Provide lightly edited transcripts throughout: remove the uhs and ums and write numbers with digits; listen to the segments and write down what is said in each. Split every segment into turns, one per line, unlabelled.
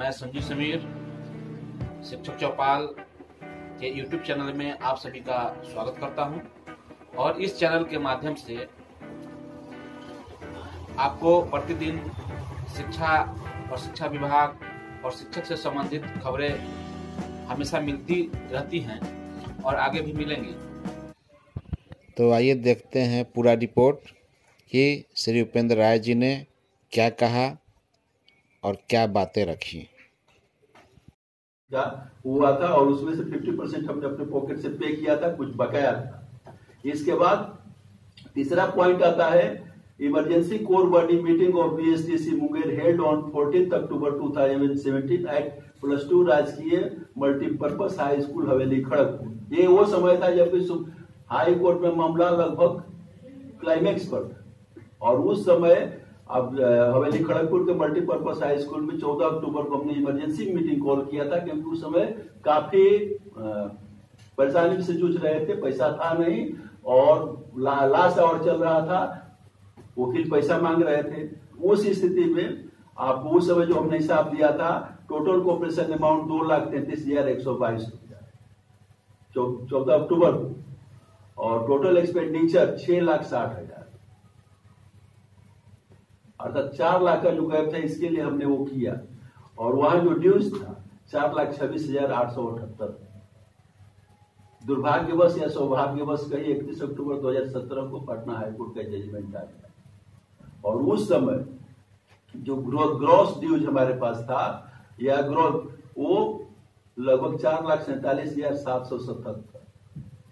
मैं संजीव समीर शिक्षक चौपाल के YouTube चैनल में आप सभी का स्वागत करता हूं और इस चैनल के माध्यम से आपको प्रतिदिन शिक्षा और शिक्षा विभाग और शिक्षक से संबंधित खबरें हमेशा मिलती रहती हैं और आगे भी मिलेंगी।
तो आइए देखते हैं पूरा रिपोर्ट कि श्री उपेंद्र राय जी ने क्या कहा और क्या बातें रखी।
हुआ था और उसमें से 50% हमने अपने पॉकेट से पे किया था, कुछ बकाया था। इसके बाद तीसरा पॉइंट आता है, emergency core body meeting of BSTC Munger held on 14 October 2017 at +2 राजकीय multipurpose high school Haveli Kharagpur. ये वो समय था जब हाई कोर्ट में मामला लगभग क्लाइमेक्स पर था और उस समय अब हवेली खड़गपुर के मल्टीपर्पज हाई स्कूल में 14 अक्टूबर को हमने इमरजेंसी मीटिंग कॉल किया था, क्योंकि उस समय काफी परेशानी से जूझ रहे थे, पैसा था नहीं और लास्ट आवर चल रहा था, वकील पैसा मांग रहे थे। उस स्थिति में आपको उस समय जो हमने हिसाब दिया था, टोटल कॉपरेशन अमाउंट 2,33,122 रुपया 14 अक्टूबर को और टोटल एक्सपेंडिचर 6,60,000 अर्थात 4 लाख का जो गैप था, इसके लिए हमने वो किया और वहां जो ड्यूज था 4,26,878। दुर्भाग्यवश या सौभाग्यवश कहीं 31 अक्टूबर 2017 को पटना हाईकोर्ट का जजमेंट आ गया और उस समय जो ग्रॉस ड्यूज हमारे पास था या ग्रोथ वो लगभग 4,47,777।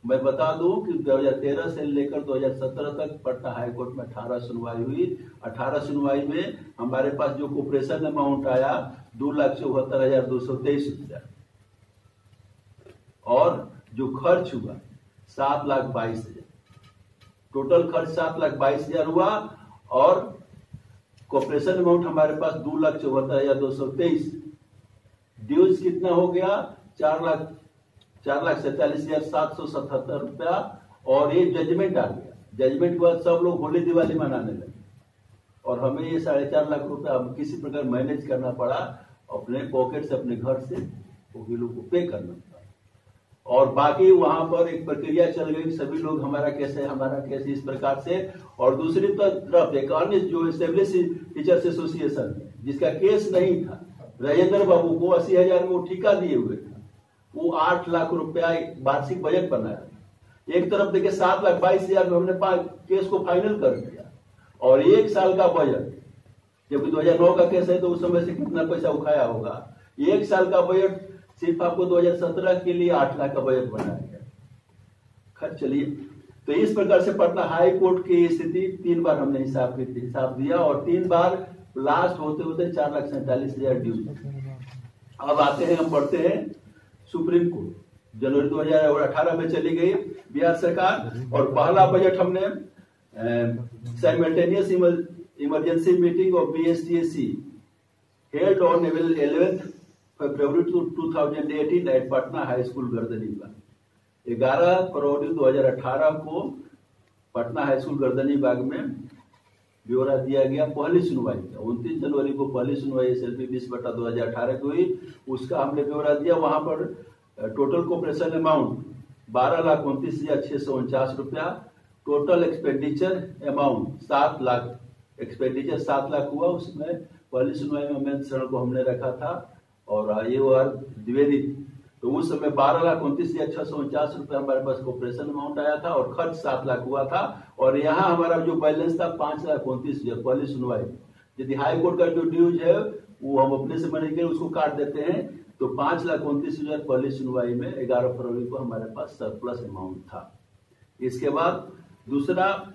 मैं बता दूं कि 2013 से लेकर 2017 तक पटना हाईकोर्ट में 18 सुनवाई हुई। 18 सुनवाई में हमारे पास जो कॉपरेशन अमाउंट आया 2,74,223 रुपया और जो खर्च हुआ 7,22,000। टोटल खर्च 7,22,000 हुआ और कॉपरेशन अमाउंट हमारे पास 2,74,223। ड्यूज कितना हो गया? 4,47,777 रुपया और ये जजमेंट आ गया। जजमेंट के बाद सब लोग होली दिवाली मनाने लगे और हमें ये 4.5 लाख रुपया किसी प्रकार मैनेज करना पड़ा, अपने पॉकेट से अपने घर से वकीलों को पे करना पड़ा और बाकी वहां पर एक प्रक्रिया चल गई, सभी लोग हमारा केस है, हमारा केस इस प्रकार से। और दूसरी तरफ एक अन्य जो एस्टेब्लिश टीचर्स एसोसिएशन जिसका केस नहीं था, राजेंद्र बाबू को 80,000 में वो ठेका दिए हुए था, वो 8 लाख रुपया वार्षिक बजट बनाया। एक तरफ देखिए 7,22,000 में हमने केस को फाइनल कर दिया और 1 साल का बजट, जबकि 2009 का केस है तो उस समय से कितना पैसा उठाया होगा। 1 साल का बजट सिर्फ आपको 2017 के लिए 8 लाख का बजट बनाया गया। खर्च चलिए, तो इस प्रकार से पटना हाई कोर्ट की स्थिति 3 बार हमने हिसाब दिया और 3 बार लास्ट होते होते 4,47,000 ड्यू। अब आते हैं, हम बढ़ते हैं सुप्रीम कोर्ट। जनवरी 2018 में चली गई बिहार सरकार और पहला बजट हमने simultaneous emergency meeting of BSTC held on 11 February 2018 at Patna high school Gardanibagh. 11 फरवरी 2018 को पटना हाई स्कूल गर्दनीबाग में ब्यौरा दिया गया पहली सुनवाई का। 29 जनवरी को पहली सुनवाई SLP 20/2018 की हुई, उसका हमने ब्यौरा दिया। वहां पर टोटल कॉपरेशन अमाउंट 12,29,649 रुपया, total expenditure amount 7 lakh, expenditure 7 lakh हुआ। उसमें पहली सुनवाई में अमेंद शरण को हमने रखा था और ये और द्विवेदी, तो उस समय 12,29,649 रुपया हमारे पास कॉपरेशन अमाउंट आया था और खर्च 7 लाख हुआ था। और यहाँ हमारा जो बैलेंस था 5,29,000 पहली सुनवाई। यदि हाई कोर्ट का जो ड्यूज है वो हम अपने से मनी के उसको काट देते हैं, तो 5,29,000 पहली सुनवाई में 11 फरवरी को हमारे पास सरप्लस अमाउंट था। इसके बाद दूसरा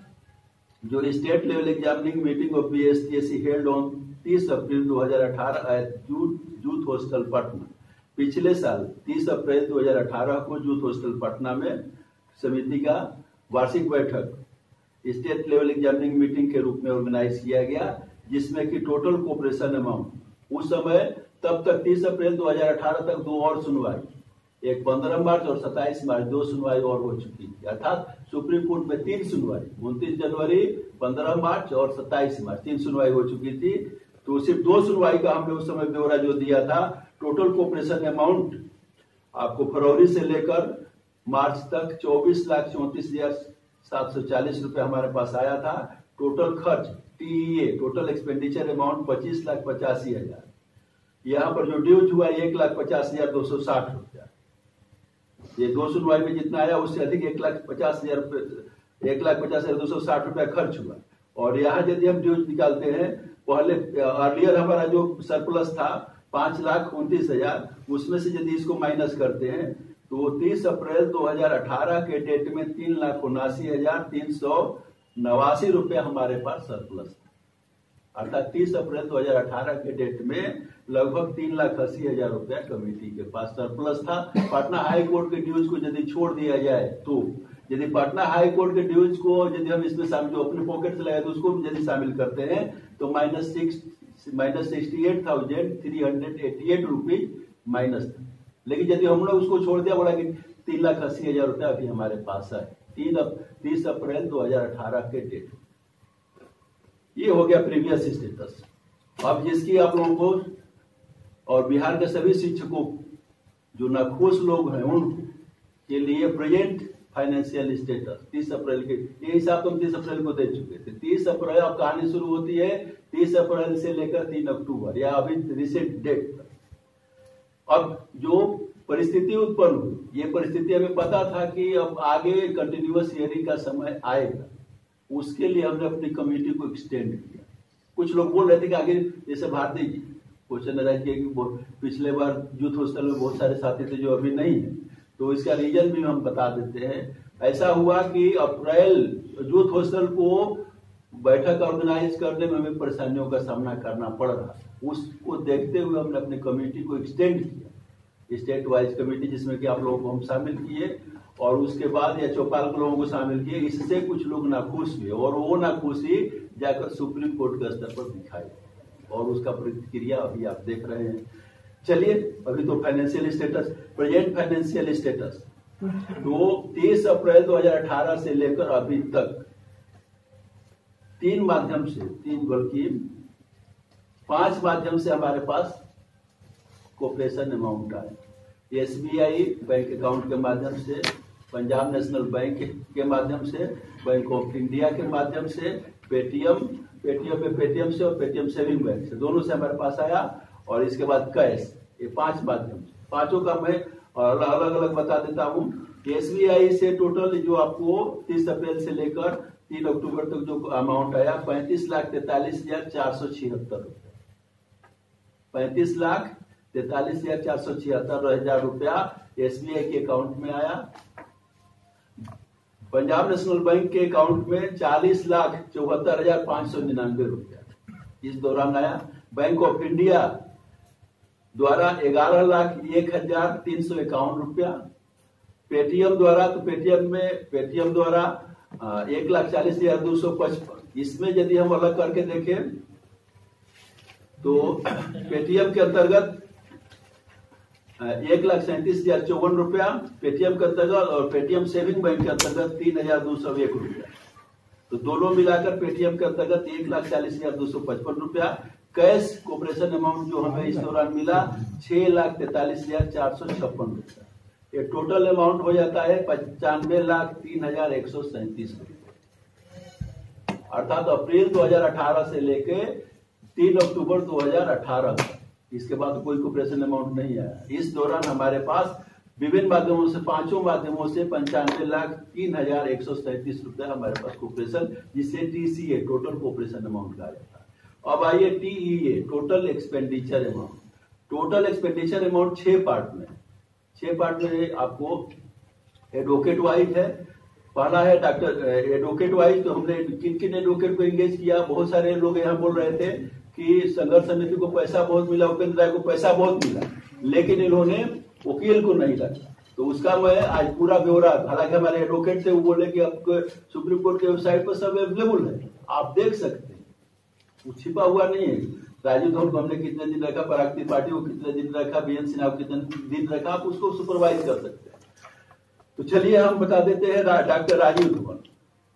जो state level examining meeting of BSTC held on 30 April 2018 at youth hostel Patna. पिछले साल 30 अप्रैल 2018 को यूथ हॉस्टल पटना में समिति का वार्षिक बैठक स्टेट लेवल एग्जामिनिंग मीटिंग के रूप में ऑर्गेनाइज किया गया, जिसमें कि टोटल कॉपरेशन अमाउंट उस समय तब तक 30 अप्रैल 2018 तक 2 और सुनवाई, एक 15 मार्च और 27 मार्च 2 सुनवाई और हो चुकी थी। अर्थात सुप्रीम कोर्ट में 3 सुनवाई, 29 जनवरी, 15 मार्च और 27 मार्च 3 सुनवाई हो चुकी थी। तो सिर्फ 2 सुनवाई का हमने उस समय ब्यौरा जो दिया था। टोटल कोऑपरेशन अमाउंट आपको फरवरी से लेकर मार्च तक 24,34,740 रुपए हमारे पास आया था। टोटल खर्च TEA टोटल एक्सपेंडिचर अमाउंट 25,85,000। यहाँ पर जो ड्यूज हुआ 1,50,260 रुपया। ये 2 सुनवाई में जितना आया उससे अधिक 1,50,000 रुपये 1,50,260 रुपया खर्च हुआ। और यहाँ यदि हम ड्यूज निकालते हैं, पहले अर्लियर हमारा जो सरप्लस था 5,29,000, उसमें से यदि इसको माइनस करते हैं तो 30 अप्रैल 2018 के डेट में 3,79,389 रुपया हमारे पास सरप्लस था। अर्थात 30 अप्रैल 2018 के डेट में लगभग 3,80,000 रुपया कमेटी के पास सरप्लस था। पटना हाई कोर्ट के ड्यूज को यदि छोड़ दिया जाए तो, यदि पटना हाई कोर्ट के ड्यूज को यदि हम इसमें शामिल, जो अपने पॉकेट से लगाए तो उसको यदि शामिल करते हैं तो -68,388 रुपीज माइनस था। लेकिन यदि हम लोग उसको छोड़ दिया, बोला कि 3,80,000 रुपया अभी हमारे पास है 30 अप्रैल 2018 के डेट। ये हो गया प्रीवियस स्टेटस। अब जिसकी आप लोगों को और बिहार के सभी शिक्षकों जो नाखुश लोग हैं उनके लिए प्रेजेंट फाइनेंशियल स्टेटस 30 अप्रैल के, ये हिसाब तो हम 30 अप्रैल को दे चुके थे। 30 अप्रैल अब कहानी शुरू होती है 30 अप्रैल से लेकर 3 अक्टूबर, या अभी रिसेंट डेट तक। अब जो परिस्थिति उत्पन्न हुई, ये परिस्थिति हमें पता था कि अब आगे कंटिन्यूअस हियरिंग का समय आएगा, उसके लिए हमने अपनी कमेटी को एक्सटेंड किया। कुछ लोग बोल रहे थे कि आगे, जैसे भारती जी क्वेश्चन राइज किया कि पिछले बार यूथ हॉस्टल में बहुत सारे साथी थे जो अभी नहीं है, तो इसका रीजन भी हम बता देते हैं। ऐसा हुआ कि अप्रैल यूथ हॉस्टल को बैठक ऑर्गेनाइज करने में हमें परेशानियों का सामना करना पड़ रहा। उसको देखते हुए हमने अपनी कमेटी को एक्सटेंड किया, स्टेट वाइज कमेटी, जिसमें कि आप लोगों को हम शामिल किए और उसके बाद या चौपाल के लोगों को शामिल किए। इससे कुछ लोग नाखुश हुए और वो नाखुशी जाकर सुप्रीम कोर्ट के स्तर पर दिखाई और उसका प्रतिक्रिया अभी आप देख रहे हैं। चलिए, अभी तो financial status, present financial status तो 30 अप्रैल 2018 से लेकर अभी तक 3 माध्यम से, 3 बल्कि 5 माध्यम से हमारे पास कोऑपरेशन अमाउंट आए। SBI बैंक अकाउंट के माध्यम से, पंजाब नेशनल बैंक के माध्यम से, बैंक ऑफ इंडिया के माध्यम से, पेटीएम से और पेटीएम सेविंग बैंक से, दोनों से हमारे पास आया। और इसके बाद कैश, ये 5 माध्यम से, पांचों का मैं अलग अलग बता देता हूँ। SBI से टोटल जो आपको 30 अप्रैल से लेकर 3 अक्टूबर तक जो अमाउंट आया 35,43,476 रुपया, 35,43,476 रुपया SBI के अकाउंट में आया। पंजाब नेशनल बैंक के अकाउंट में 40,74,599 रुपया इस दौरान आया। बैंक ऑफ इंडिया द्वारा 11,01,351 रुपया। पेटीएम द्वारा, तो पेटीएम द्वारा 1,40,255। इसमें यदि हम अलग करके देखें तो पेटीएम के अंतर्गत 1,37,054 रुपया पेटीएम के अंतर्गत और पेटीएम सेविंग बैंक के अंतर्गत 3,201 रुपया। तो दोनों मिलाकर पेटीएम के अंतर्गत 1,40,255 रुपया। कैश कोऑपरेशन अमाउंट जो हमें इस दौरान मिला 6,43,456 रुपया। ये टोटल अमाउंट हो जाता है 95,03,137 रुपये। अर्थात अप्रैल 2018 से लेके 3 अक्टूबर 2018 तक, इसके बाद कोई कोऑपरेशन अमाउंट नहीं आया। इस दौरान हमारे पास विभिन्न माध्यमों से, 5 माध्यमों से 95,03,137 रुपया हमारे पास कोऑपरेशन, जिससे TCA टोटल कोऑपरेशन अमाउंट कहा जाता है। अब आइए TEA total expenditure amount. Total expenditure amount 6 part में, 6 पार्ट में आपको एडवोकेट वाइज है। पहला है डॉक्टर एडवोकेट वाइज, तो हमने किन किन एडवोकेट को एंगेज किया। बहुत सारे लोग यहाँ बोल रहे थे कि संघर्ष समिति को पैसा बहुत मिला, उपेंद्र राय को पैसा बहुत मिला, लेकिन इन्होंने वकील को नहीं रखा। तो उसका मैं आज पूरा ब्यौरा, हालांकि हमारे एडवोकेट थे, वो बोले कि आपको सुप्रीम कोर्ट के वेबसाइट पर सब अवेलेबल है, आप देख सकते हैं, वो छिपा हुआ नहीं है। राजीव धवन को हमने कितने दिन रखा, पराग त्रिपाठी को कितने दिन रखा, BN सिन्हा को कितने दिन रखा, आप उसको सुपरवाइज कर सकते हैं। तो चलिए हम बता देते हैं, डॉक्टर राजीव धवन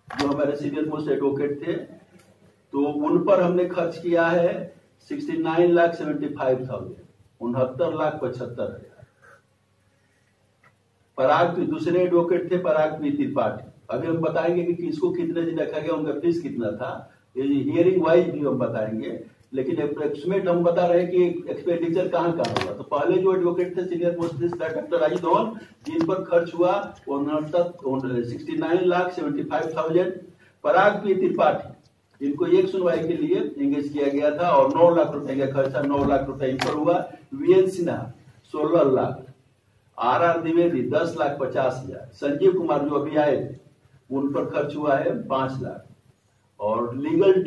जो हमारे सीनियर मोस्ट एडवोकेट थे, तो उन पर हमने खर्च किया है 69,75,000, 69,75,000। पराग दूसरे एडवोकेट थे पराग पी त्रिपाठी। अभी हम बताएंगे कि किसको कितने दिन रखा गया, उनका फीस कितना था, हियरिंग वाइज भी हम बताएंगे, लेकिन अप्रोक्सीमेट हम बता रहे हैं कि एक्सपेंडिचर कहाँ होगा। तो पहले जो एडवोकेट थे senior most doctor Rajiv Dhawan, जिन पर खर्च हुआ 69,75,000। पराग पी त्रिपाठी, इनको एक सुनवाई के लिए एंगेज किया गया था और 9 लाख रुपए का खर्चा 9 लाख रुपए इन पर हुआ। वीएन सिन्हा 16 लाख, आर द्विवेदी 10,50,000, संजीव कुमार जो अभी आए थे उन पर खर्च हुआ है 5 लाख। और लीगल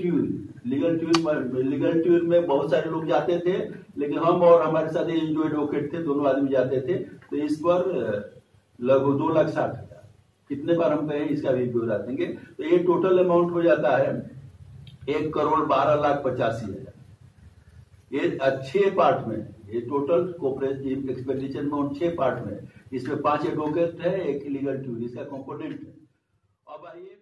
ट्यूर में बहुत सारे लोग जाते थे, लेकिन हम और हमारे साथ जो एडवोकेट थे दोनों आदमी जाते थे, तो इस पर लगभग 2,60,000। कितने बार हम कहें इसका भी ब्यौरा देंगे। तो ये टोटल अमाउंट हो जाता है 1,12,85,000। ये अच्छे पार्ट में, ये टोटल कोऑपरेटिव एक्सपेंडिचर में 6 पार्ट में, इसमें 5 एडवोकेट है, 1 लीगल ट्यूर इसका कंपोनेंट है। अब आइए